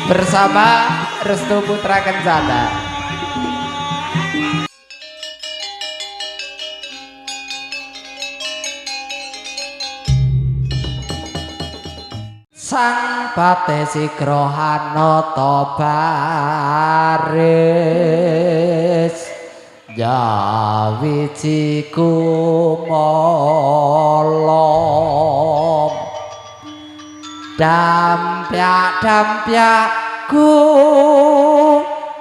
Bersama Restu Putra Kencana. Sang Patesi Grohanata baris Jawiji kumolong dampyak-dampyakku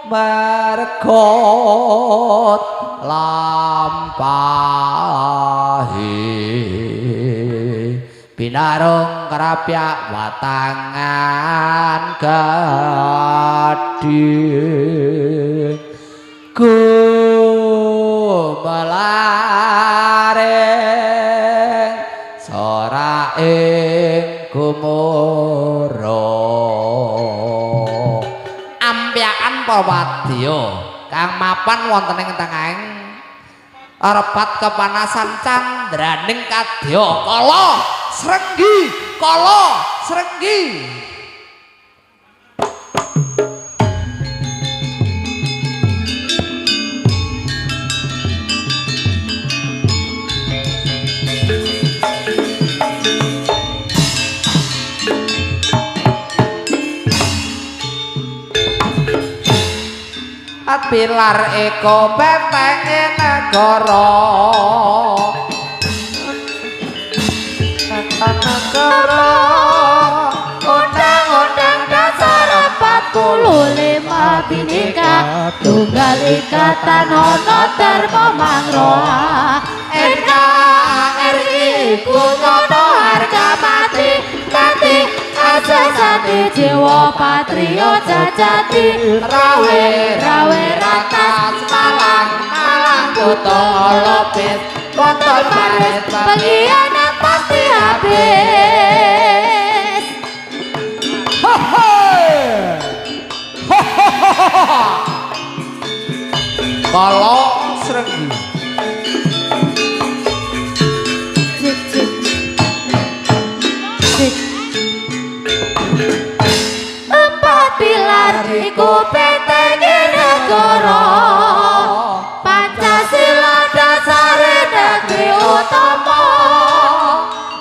mergot lampahi binarung kerapyak watangan gading gumelaring sora ing gumuro ampyakan pawadya kang mapan wonten ing tengahing repat kepanasan candraning kadya kala srenggi Pilar eko petenge negara Undang-undang dasar 45 Bhinneka Tunggal Ika Tanono Dharma Mangroha NKRI Kunono harga mati asasati jiwa patriot jajati rawe ratas malang butuh lopis botol baris pengkhianat pasti habis kala srenggi pilar iku petenge negara Pancasila dasare negeri utama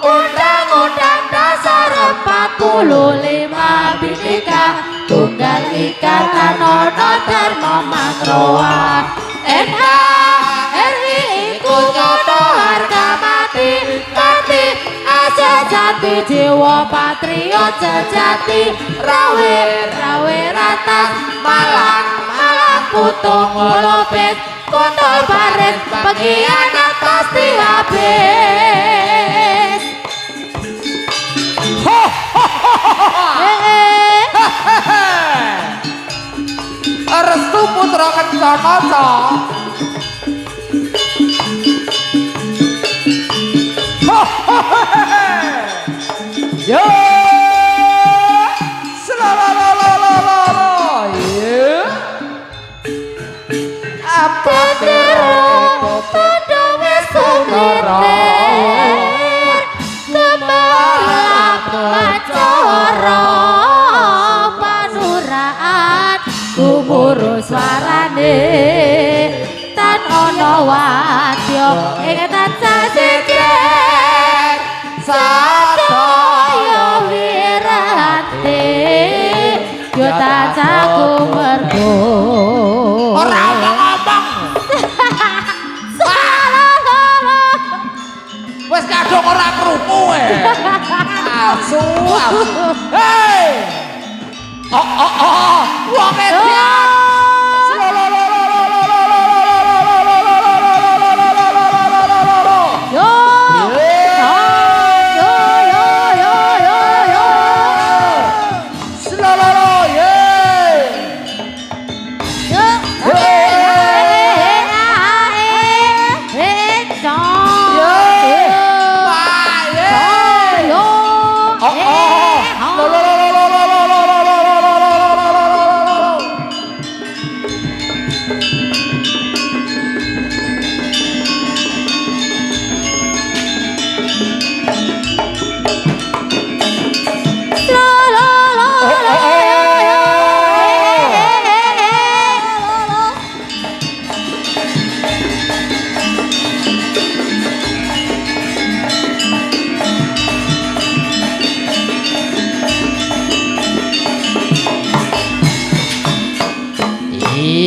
Undang-undang dasar 45 Bhinneka Tunggal Ika Tanono Dharma Mangroha NKRI iku nyono harga mati asasati jiwa patriot sejati rawe ratas malang putung lopis kontol baris pengkhianat pasti habis Restu Putra Kencana yo apa padha wis sumirtir kebalap acara panuraan gumuru swarane tan ana wadya ing tansah sikir sadaya wirate yo tansah kumergo ora omong-omong wis kadung ora krungu asu hei wong edan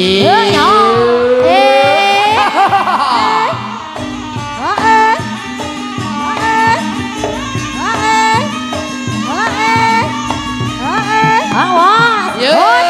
Yo Awas. Yo.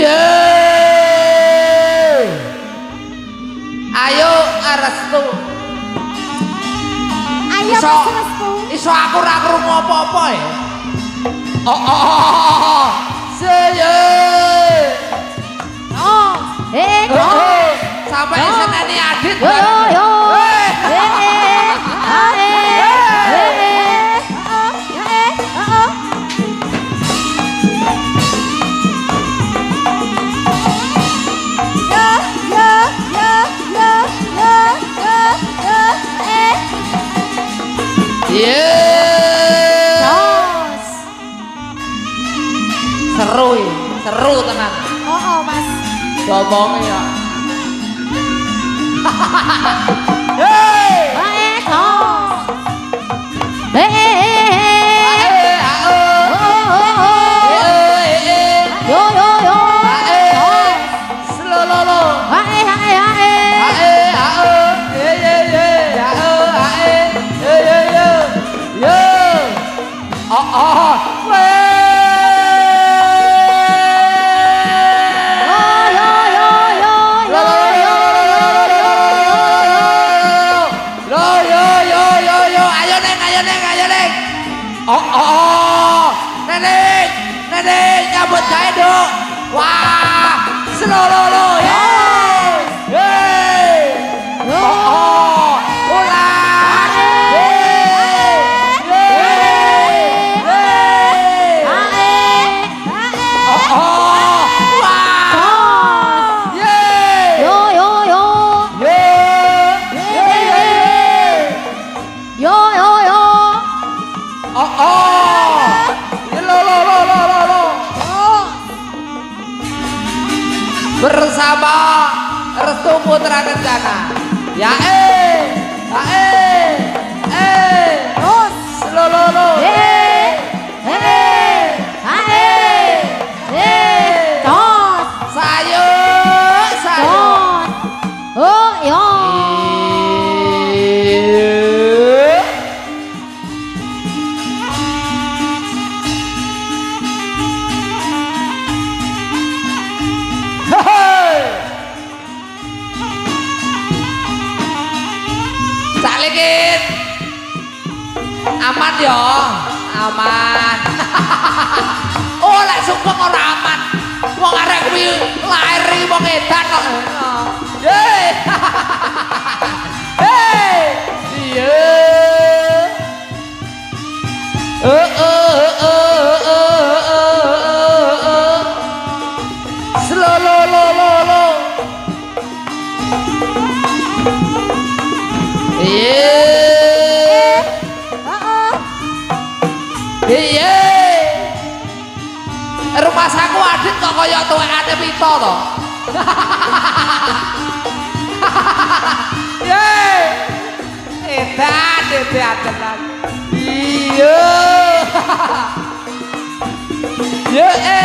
Eh. Ayo restu. Ayo Iso, Mas Restu. iso aku ora krungu apa-apa ya. Seye. Sampai seneni adit. Yo. Seru tenan. Mas. Ngomong ya. Nenek nyambut gawe dok. Wah, selololo. Bersama Restu Putra Kencana. Ya selololo. Salikit aman ya, aman. Oh lek sumpah ora aman. Wong arek kuwi lairi wong edan kok. Iya. Slololololo. Iya. Rumah saku adit kok kaya tuwekane pita to. Edan tenan. Iya. Iya.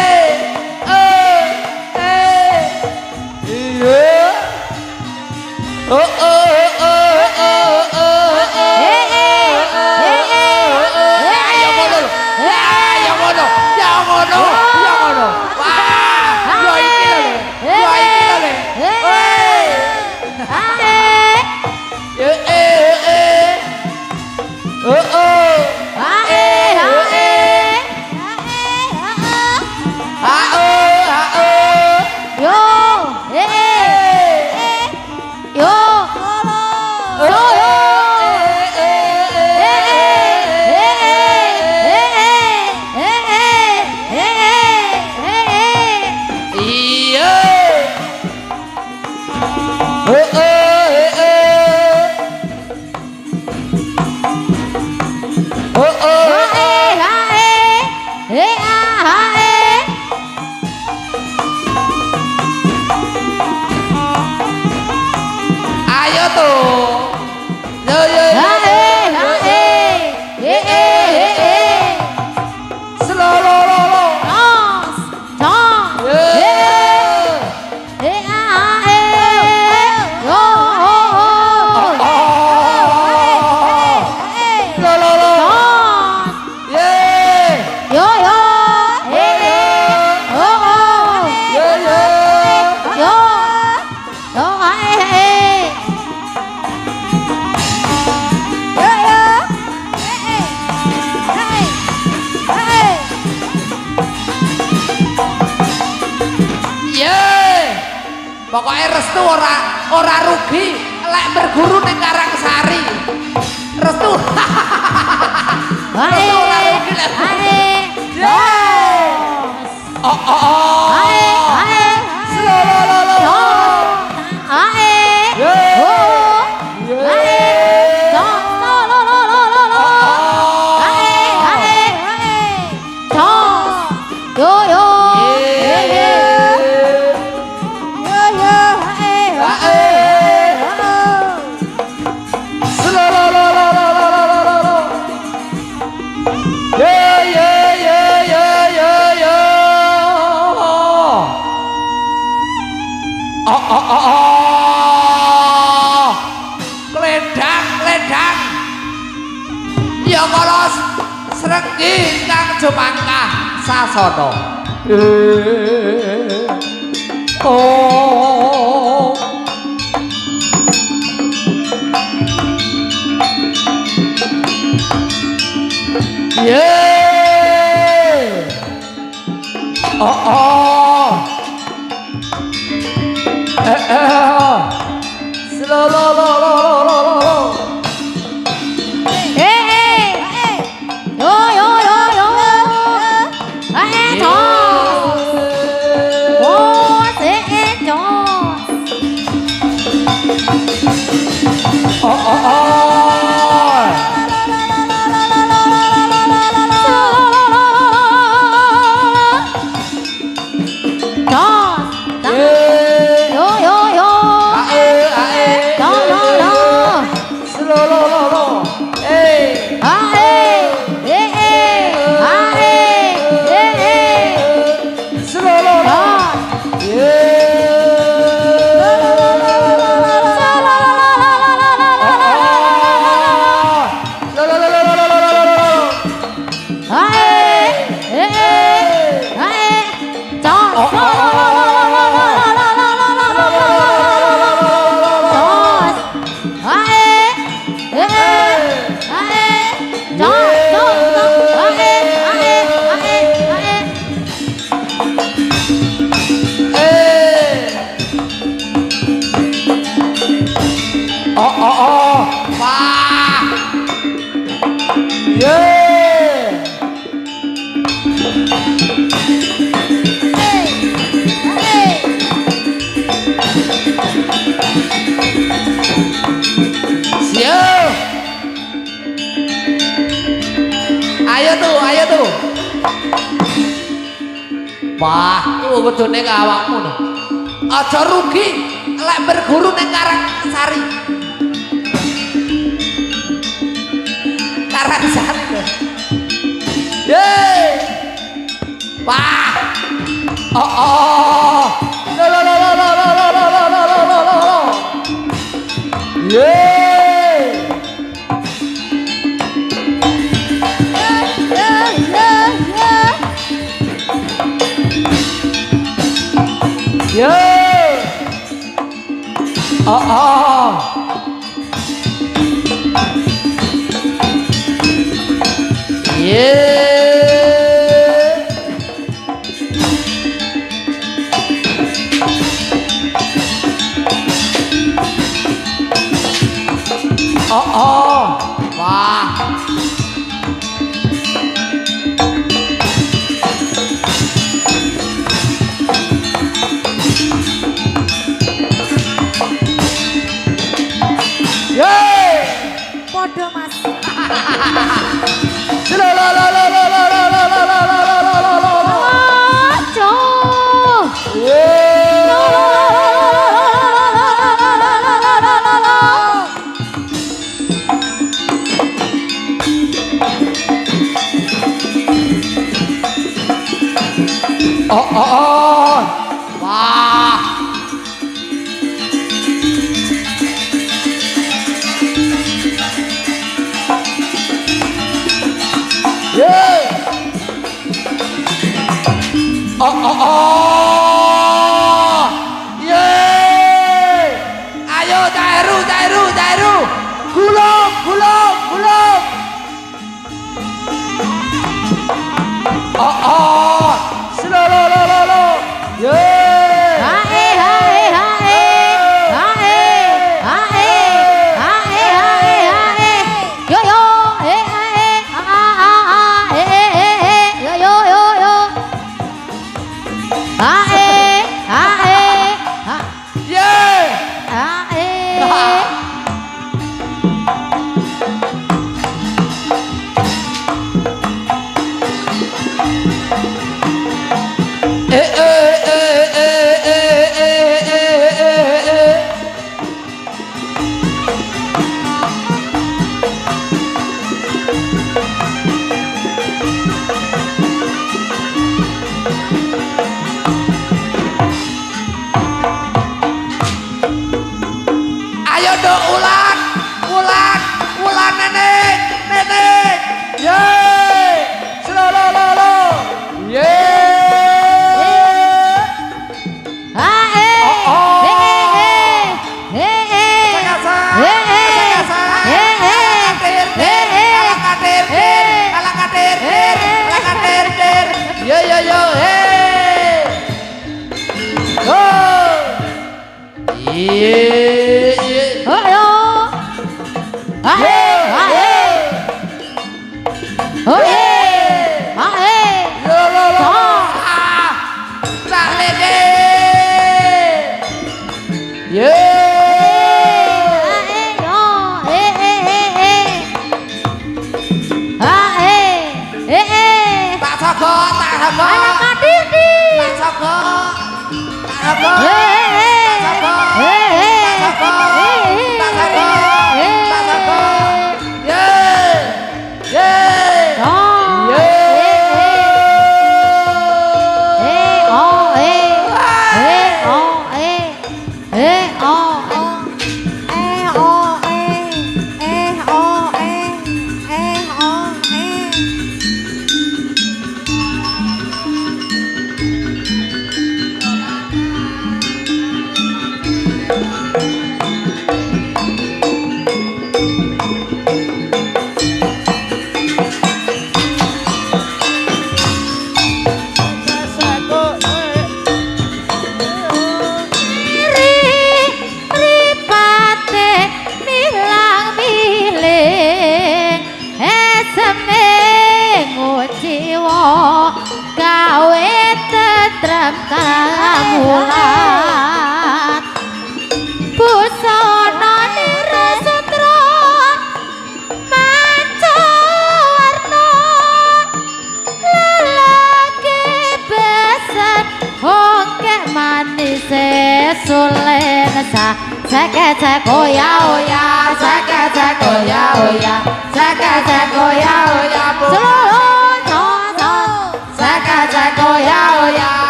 Pokoknya restu ora rugi lek berguru ning Karangsari. Restu. Restu ora rugi lek. Oh oh oh. Kledang ya kala srenggi kang jumangkah sasana oh yeah oh oh slow lo lo lo lo lo lo ayo tuh. Wah, iku kudune ke awakmu no. Aja rugi lek berguru ning Karangsari. Karangsari lho. Yeay. Wah. Oh oh. Lo lo lo lo lo lo lo lo lo lo lo lo. Yeay. Yo, oh oh, yeah, oh oh, wah. Podo mas. Oh oh oh, wah. Oh oh oh, yeay, ayo Cairu, gulung. Oh oh, slow, yeay. nduk ulan nenek ye lo ye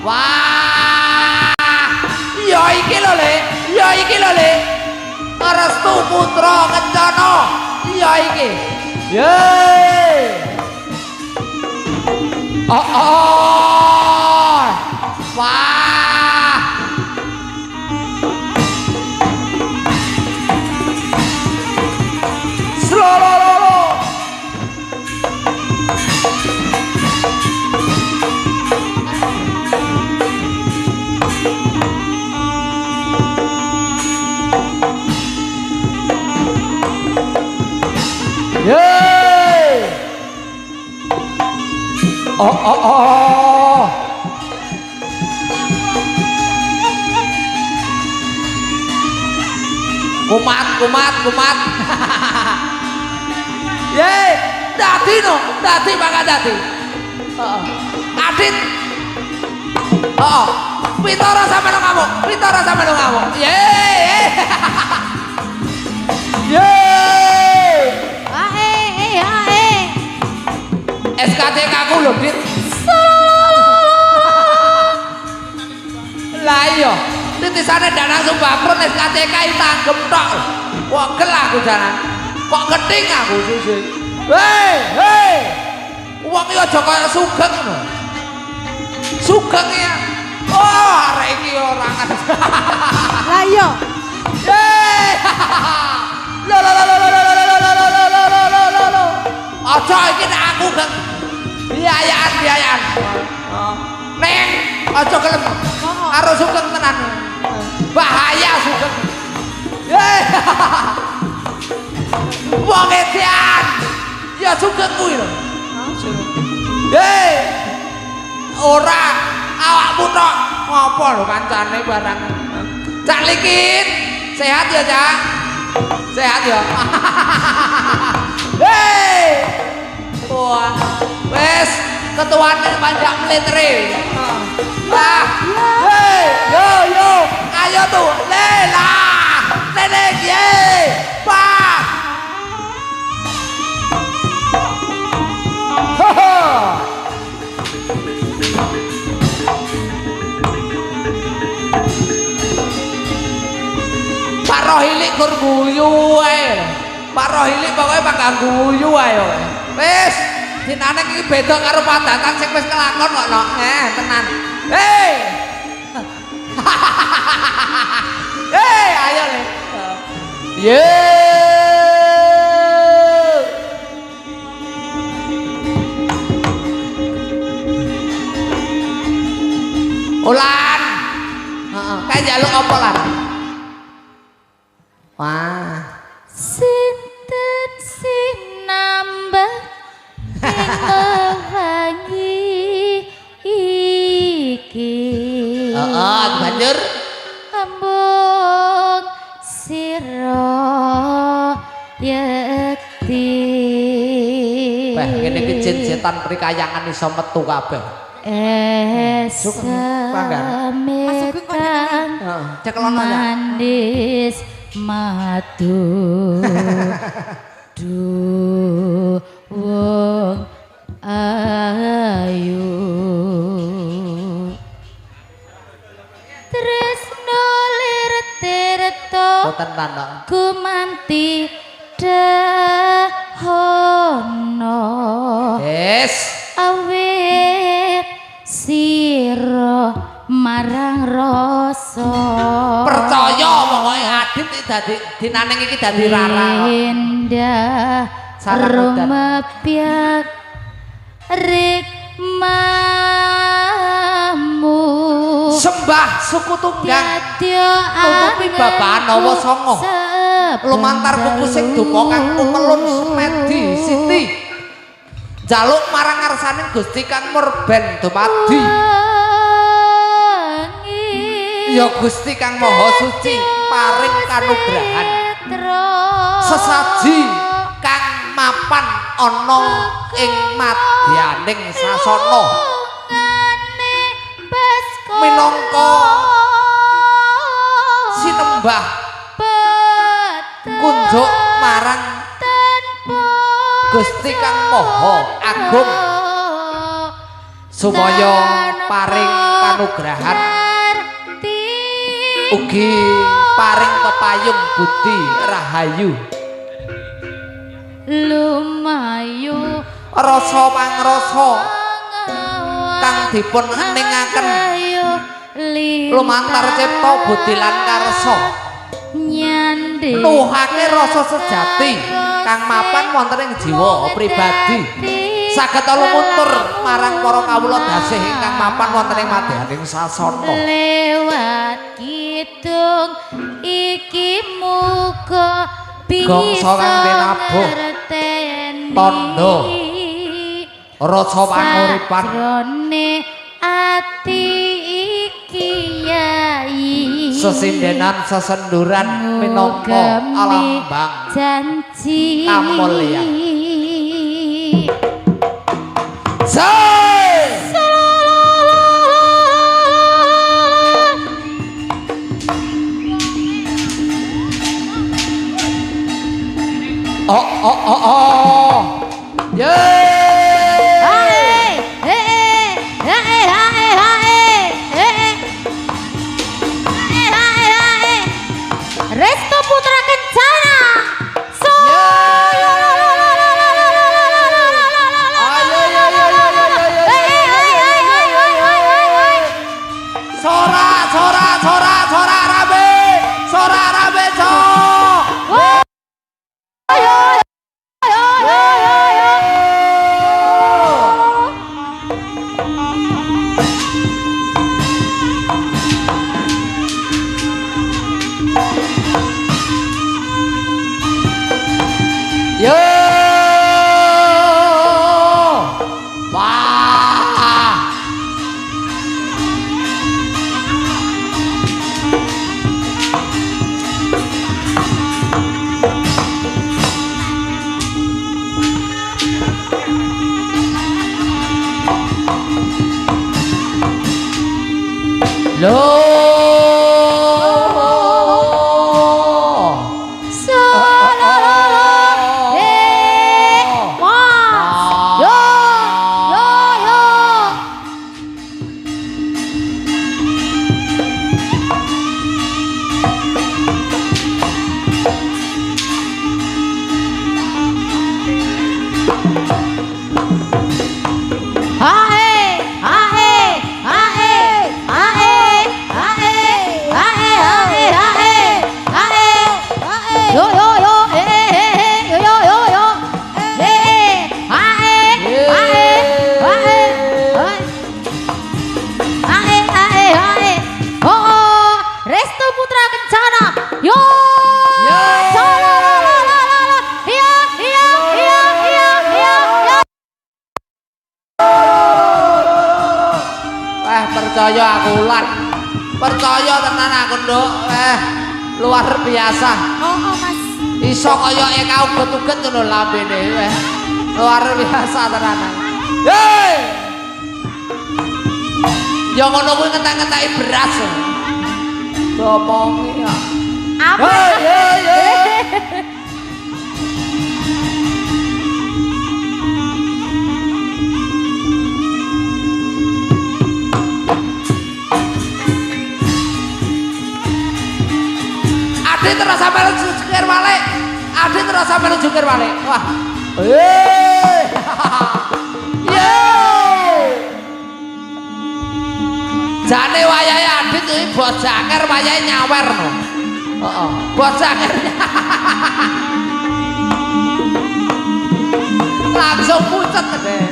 Wah. Ya iki lho, Le. Ya iki lho, Le. Restu putra Kencana. Ya iki. Yeay. Wah. Slololo. Yeay. Kumat. Yeay, dadi no, dadi mangga dadi. Adit. Pitara sampe nang ngamuk. Yeay. Yeay. Ae. SKCK ku lho, Dit. Lah iya, titisane Danang Sumbapron SKCK tanggem tok. Kok gel aku jalan. Kok keting aku sisih. Hei. Wong iki aja kaya Sugeng ngono. Sugeng ya. Oh, arek iki ora ngerti. Lah iya. Yeay. Lo. Aja iki nek aku geng biayaan. Neng, aja gelem. Karo Sugeng tenan. Bahaya Sugeng. Yeay. Wong edan. Ya Sugeng kuwi lho. Yeay. Ora awakmu tok. Ngopo lho kancane barang. Cak Likin, sehat ya, Cak? Sehat ya. Hei. Wah, wes ketuane panjang melitere. Wah, hei, yo, ayo tuh, lela, nenek, ye, pak. Pak Rohili kur guyu ae. Pak Rohili pokoke bakal guyu ae. Wis, dinane iki beda karo padatan sing wis kelakon kok no. Tenan. Hei. Hei, ayo Le. Ye. Ulan. Heeh, kae njaluk apa lan? Wah, Sinten sing nambah wangi iki. banjur Ambung sira yekti. Wah, ngene iki jin-jetan prikayangan iso metu kabeh. Sametan Cekelono ya. manis madu wong ayu tresno lir-tirta Boten tanda. gumanti dahono Yes. awit sira marang rasa Percaya pokoke Adit iki dadi dinaning iki dadi rara. indah Sarang udan. rumepyak rikmamu Sembah suku tunggang Yadya nutupi babaan Nawa Sanga. Lumantar kuku sing duka kang tumelun semedi siti. Jaluk marang ngarsaning Gusti Kang Murben dumadi. Ya Gusti Kang Maha Suci paring kanugrahan. Sesaji kang mapan ana ing madyaning sasana. Minangka sinembah kunjuk marang Gusti Kang Maha Agung supaya paring kanugrahan ugi paring pepayung budi rahayu lumayu rasa pangrasa kang dipun ningaken lumantar cipta budi lan karsa nyandhe nuhake rasa sejati kang mapan wonten ing jiwa pribadi saged lumuntur marang para kawula dasih ingkang mapan wonten ing madyaning sasana lewat kidung iki muga gongso kang dinabuh tandha rasa panguripan jroning ati iki yai sesindenan sesenduran minangka alambang janji kamulyan Resto Putra Kencana Sora rabe so yo wah lo Resto Putra Kencana yo percaya aku lan percaya tenan aku nduk luar biasa Mas iso kaya eka uget-uget ngono lambene luar biasa tenan hei ya ngono kuwi ngentek-ngenteki beras ngomongi ya apa Ade terus sampe jungkir balik. Ade terus sampe jungkir balik. Wah. Jane wayahe Adit kuwi bojanger wayahe nyawer no. Heeh, bojanger. Langsung pucet deh.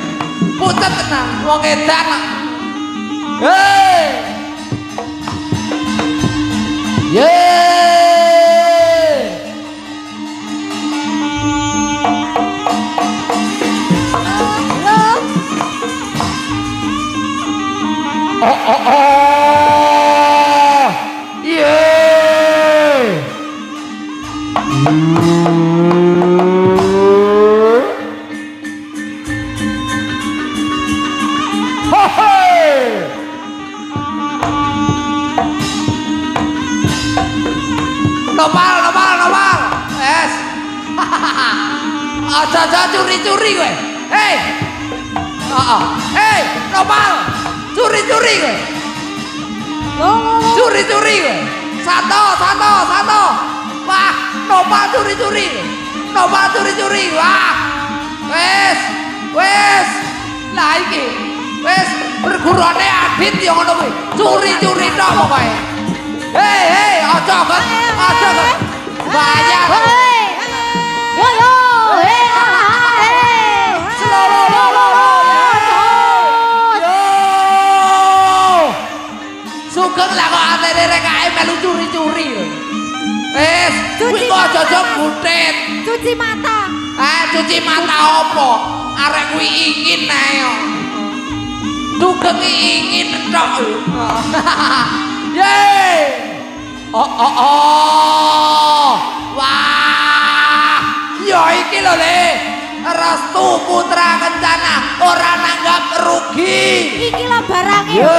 Pucet tenan wong edan. Hei. Nopal. Es. Aja curi-curi kowe. Hei. Heeh. Hei, Nopal. Curi-curi kowe. Curi-curi kowe. Satu. Wah, Nopal curi-curi. Nopal curi-curi. Wah. Wes. Lah iki. Wes pergurane Adit ya ngono kuwi. Curi-curi tok pokoke. Hei, aja kok. Bayar. Yo, Sugeng lah kok atene rek ae melu curi-curi. Wes, kuwi kok aja gutet. Cuci mata. Cuci mata opo? Arek kuwi ingin ae. Sugeng ingin tok. Ye. Wah. Ya iki lho Le. Restu Putra Kencana ora nanggap rugi. Iki lho barange. Yo.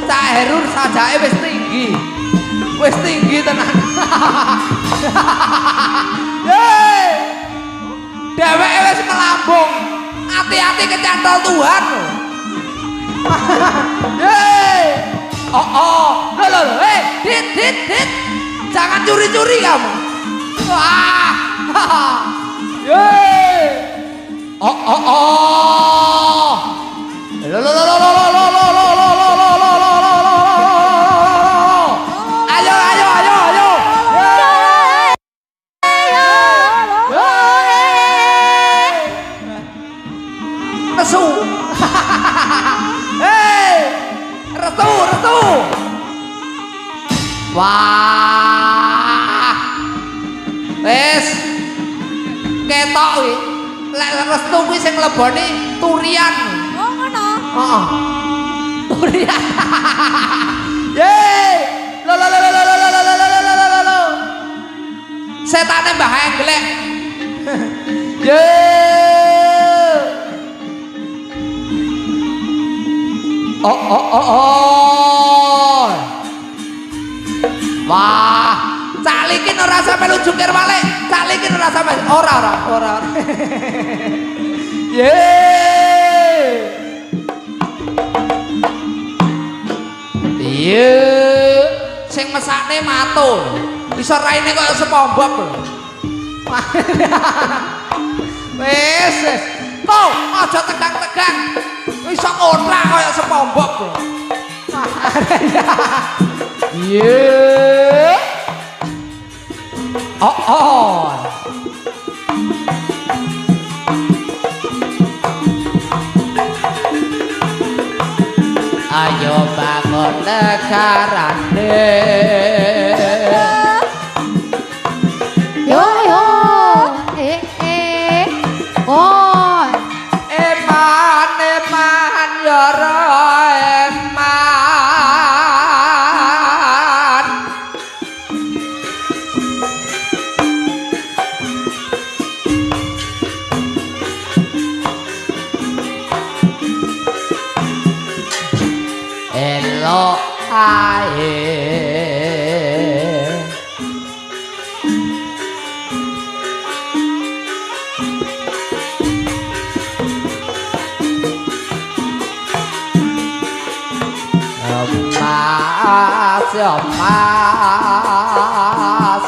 Cak Heru sajake wis tinggi tenan. Hei, dheweke wis melambung, hati-hati kecantol Tuhan. Hei, loh, dit, jangan curi-curi kamu. Wah, hei, restu. Wah. Wes. Ketok kuwi. Lek restu kuwi sing mleboni turian. Oh ngono. Heeh. Turian. Ye. Lo. Setane Mbah Engglek. Ye. Wah, calikin ora sampe lu jungkir balik. Calikin ora sampe ora. Ye. Sing mesakne matul. Iso raine kok sepombok lho. Wes. Tuh, aja tegang-tegang. Iso kontrak kaya sepombok lho. Ye. Ayo bangun negarane. Yo. Oh. Eman ya eman. Elok ae. Mas.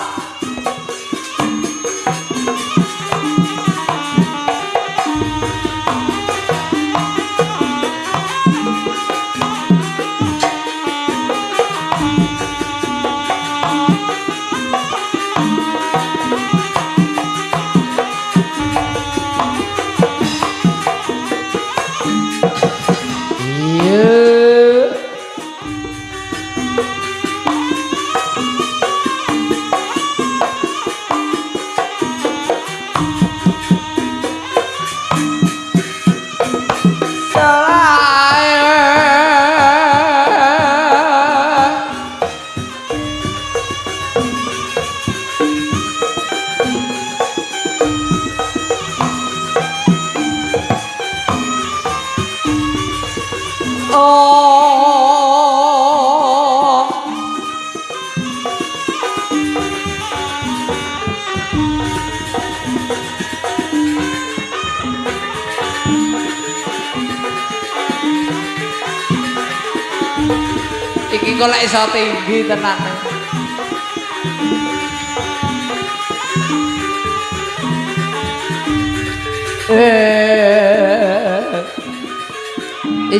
kok lek iso tinggi tenan.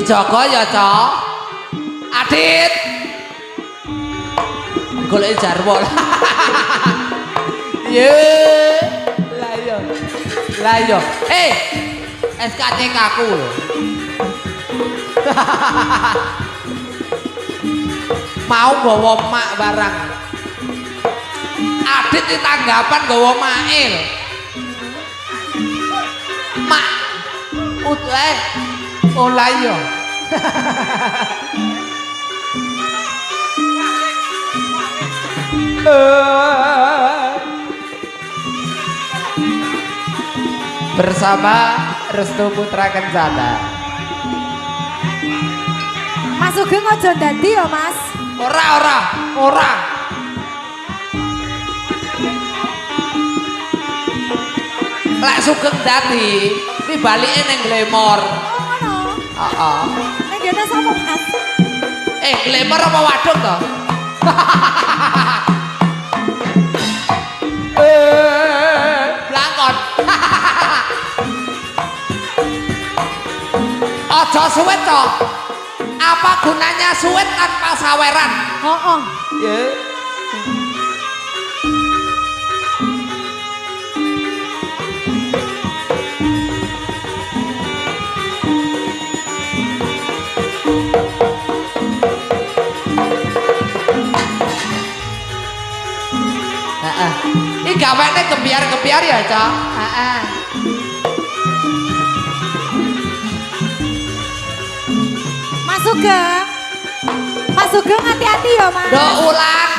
Joko ya, Cok. Adit. Golek jarwo. Ye. Lah yo. SKCK ku lho. Mau gawa mak barang. Adit di tanggapan gawa mae lho. Mak. Oh lah yo. Bersama Restu Putra Kencana. Mas Sugeng aja dadi ya, Mas. Ora. Lek Sugeng dadi, kuwi balike ning Glemor. Oh, ngono. Heeh. Nek kene sapa, Mas? Glemor apa waduk to? Blangkon. Aja suwet to. Apa gunanya suwet tanpa saweran? Heeh. Ya. Ini gawene kebiar-kebiar ya, Cok? Heeh. Mas Sugeng hati-hati ya, Mas. Do ulang.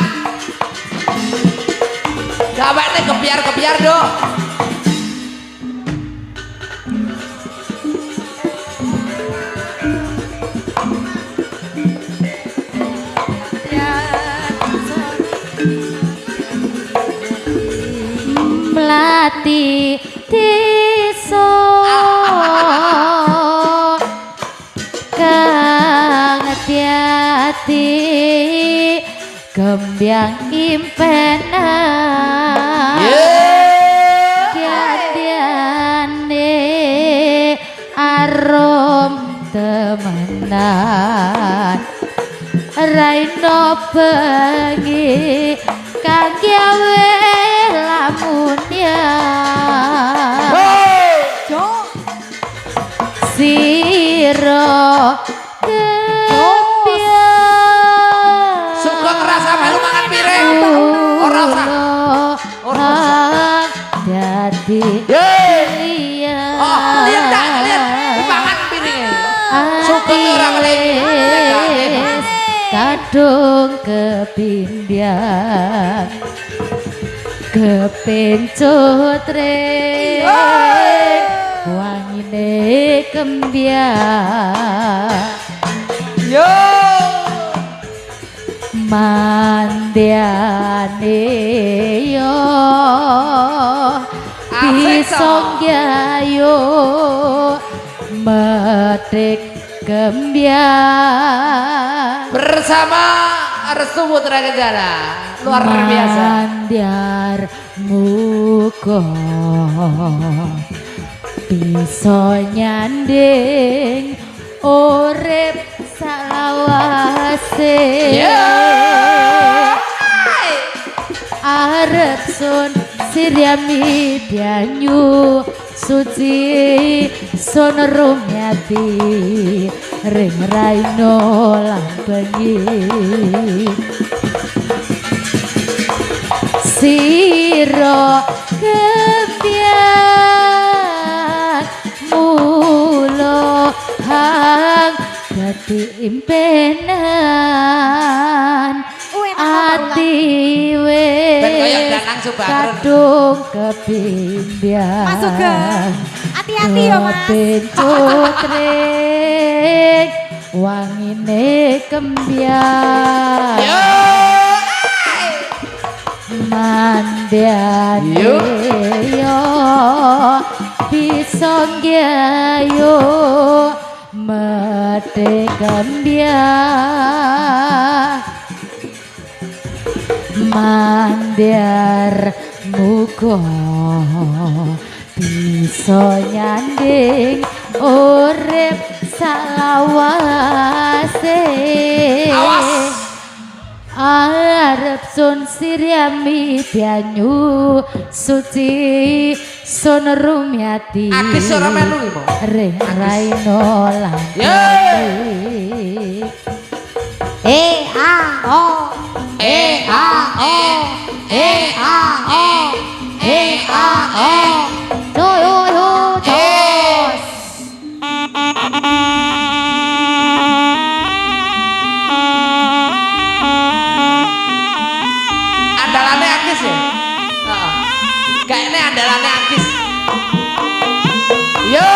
Gawene kebiar-kebiar, Do. Melati desa kang hati-hati gembyang impenan hati-hatiane arom temenan raino bengi kang gawe lamunnya siro kebiar Sugeng rasa melu mangan piring. Ora usah. dadi liyan Lihat tak, lihat. Dipangan piringnya. Sugeng ora ngelih. kadung kepindhan kepencut wangine kembyang Yo. mandiane yo pisong gayo metik kembyang Bersama Restu Putra Kencana. Luar biasa. Mandiar muga bisa nyanding urip salawase arep sun siriami dianyu suci sun rumyati ring raino lan bengi siro kebiak mulo hang dadi impenan ati Ben kaya Danang Subakron. kadung kepindhan Mas Sugeng, hati-hati ya, Mas. Putring wangine kembyang mandiane yo bisa nggayo merdeka biar mandar muga bisa nyanding urip salawase arep sun siriami banyu suci sun rumiati Agis ora melu iki, Mo. ring raino lan A O Andalane Agis ya? Heeh. Kayaknya andalane Agis. Yo.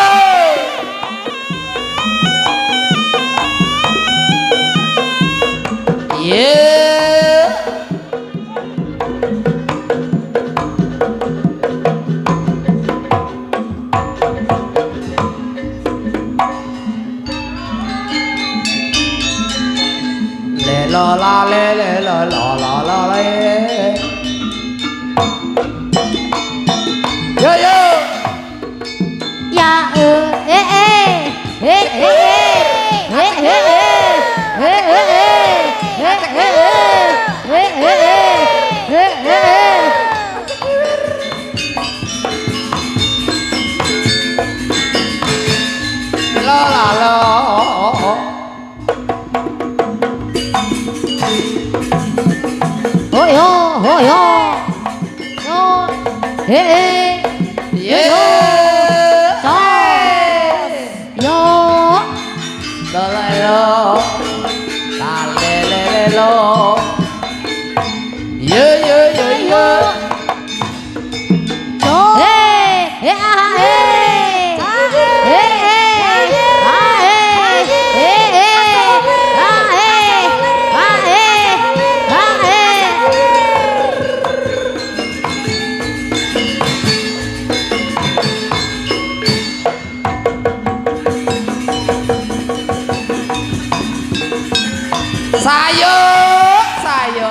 Yeah. Le la la le la la la la le. Yo yo. ya La la la. oh yo Yeah. yo La la la. La le le le lo. Yo yo yo yo. Sayo, sayo.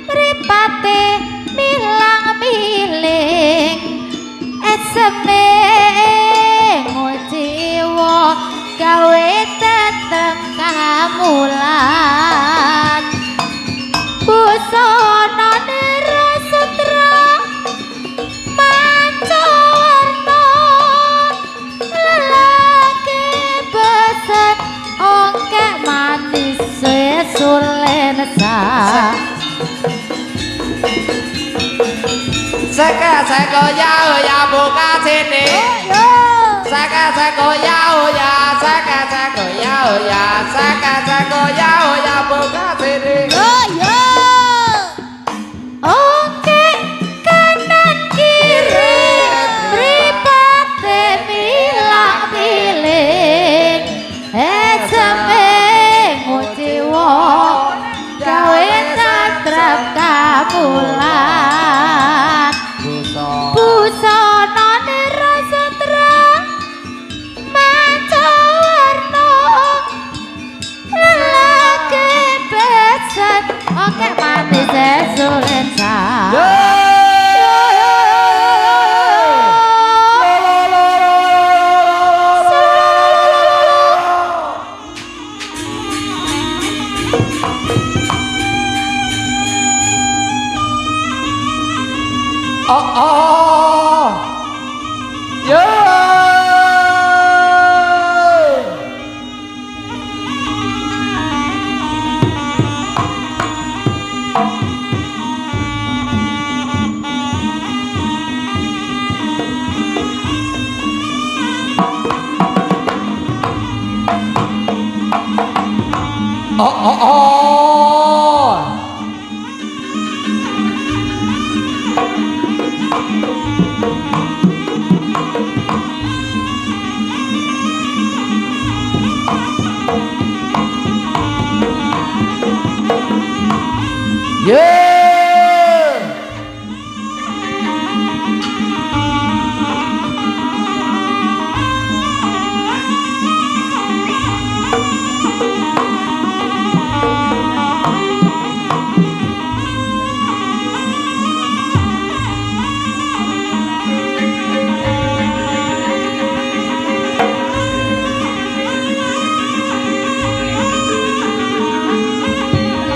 Mripate milang miling eseme ngojiwa gawe tetep kamulan busana nira sutra mancawarna lelaki beset ongke manis sulen sa Saka saka ya ya buka sini. Saka saka ya ya saka saka ya ya saka saka ya ya buka sini. Oke kanan kiri mripate milang miling eseme ngojiwa gawe tatrap kamulan busana nira sutra mancawarna lelaki beset oke manis sulen sa Oh oh. Yo. Oh oh oh.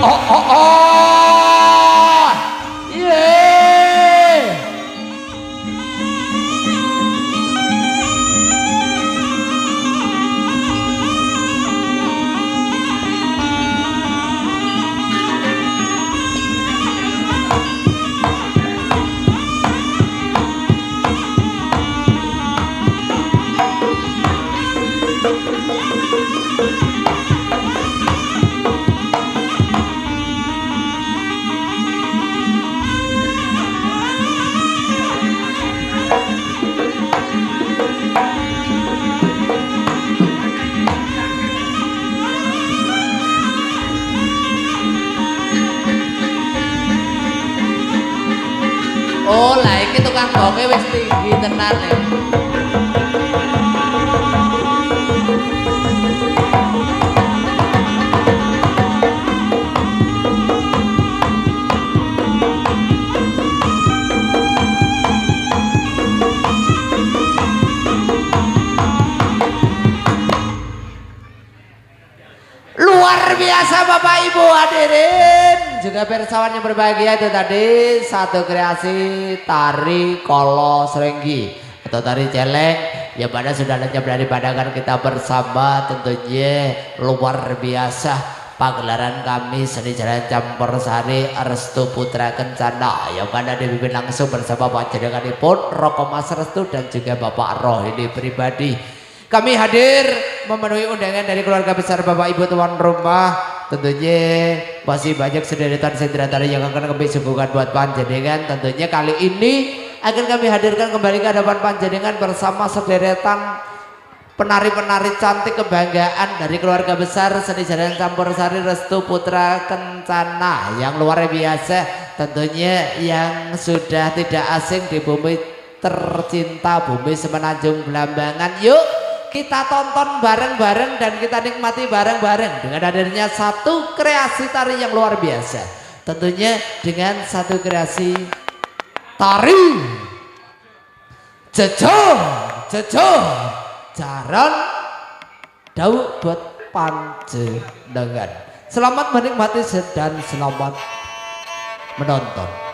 oh. Yeay. Oh, lah iki tukang gonge wis tinggi tenan nih. Luar biasa Bapak Ibu hadirin juga persawan yang berbahagia, itu tadi satu kreasi tari kolo serenggi atau tari celeng yang pada sudah dari pandangan kita bersama. Tentunya luar biasa pagelaran kami seni jalan campur sari Restu Putra Kencana yang pada dipimpin langsung bersama panjenenganipun Roko Mas Restu dan juga Bapak Rohidi pribadi. Kami hadir memenuhi undangan dari keluarga besar Bapak Ibu tuan rumah. Tentunya masih banyak sederetan tari yang akan kami sungguhkan buat panjenengan. Tentunya kali ini akan kami hadirkan kembali ke hadapan panjenengan bersama sederetan penari-penari cantik kebanggaan dari keluarga besar seni jalan campur sari Restu Putra Kencana yang luar biasa. Tentunya yang sudah tidak asing di bumi tercinta, bumi Semenanjung Blambangan. Yuk kita tonton bareng-bareng dan kita nikmati bareng-bareng dengan hadirnya satu kreasi tari yang luar biasa. Tentunya dengan satu kreasi tari jejo jaran daun buat panjenengan. Selamat menikmati dan selamat menonton.